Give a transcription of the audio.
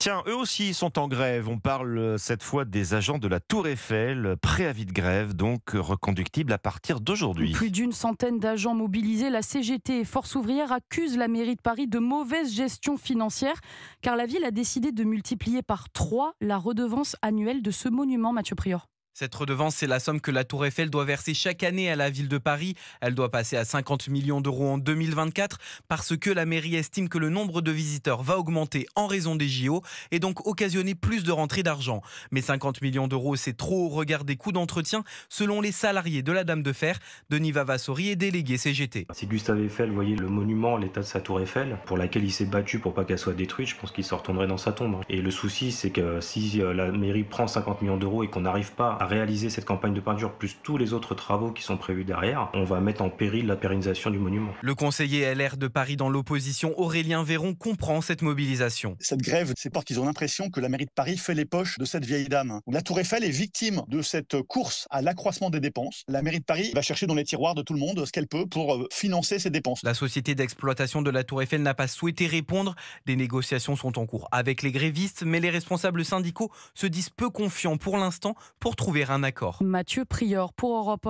Tiens, eux aussi sont en grève. On parle cette fois des agents de la Tour Eiffel. Préavis de grève, donc reconductible à partir d'aujourd'hui. Plus d'une centaine d'agents mobilisés, la CGT et Force ouvrière accusent la mairie de Paris de mauvaise gestion financière, car la ville a décidé de multiplier par 3 la redevance annuelle de ce monument, Mathieu Prior. Cette redevance, c'est la somme que la Tour Eiffel doit verser chaque année à la ville de Paris. Elle doit passer à 50 millions d'euros en 2024 parce que la mairie estime que le nombre de visiteurs va augmenter en raison des JO et donc occasionner plus de rentrées d'argent. Mais 50 millions d'euros, c'est trop au regard des coûts d'entretien, selon les salariés de la Dame de Fer. Denis Vavassori est délégué CGT. Si Gustave Eiffel voyait le monument, l'état de sa tour Eiffel, pour laquelle il s'est battu pour pas qu'elle soit détruite, je pense qu'il se retournerait dans sa tombe. Et le souci, c'est que si la mairie prend 50 millions d'euros et qu'on n'arrive pas à réaliser cette campagne de peinture, plus tous les autres travaux qui sont prévus derrière, on va mettre en péril la pérennisation du monument. Le conseiller LR de Paris dans l'opposition, Aurélien Véron, comprend cette mobilisation. Cette grève, c'est parce qu'ils ont l'impression que la mairie de Paris fait les poches de cette vieille dame. La Tour Eiffel est victime de cette course à l'accroissement des dépenses. La mairie de Paris va chercher dans les tiroirs de tout le monde ce qu'elle peut pour financer ses dépenses. La société d'exploitation de la Tour Eiffel n'a pas souhaité répondre. Des négociations sont en cours avec les grévistes, mais les responsables syndicaux se disent peu confiants pour l'instant pour trouver un accord. Mathieu Prior pour Europe 1.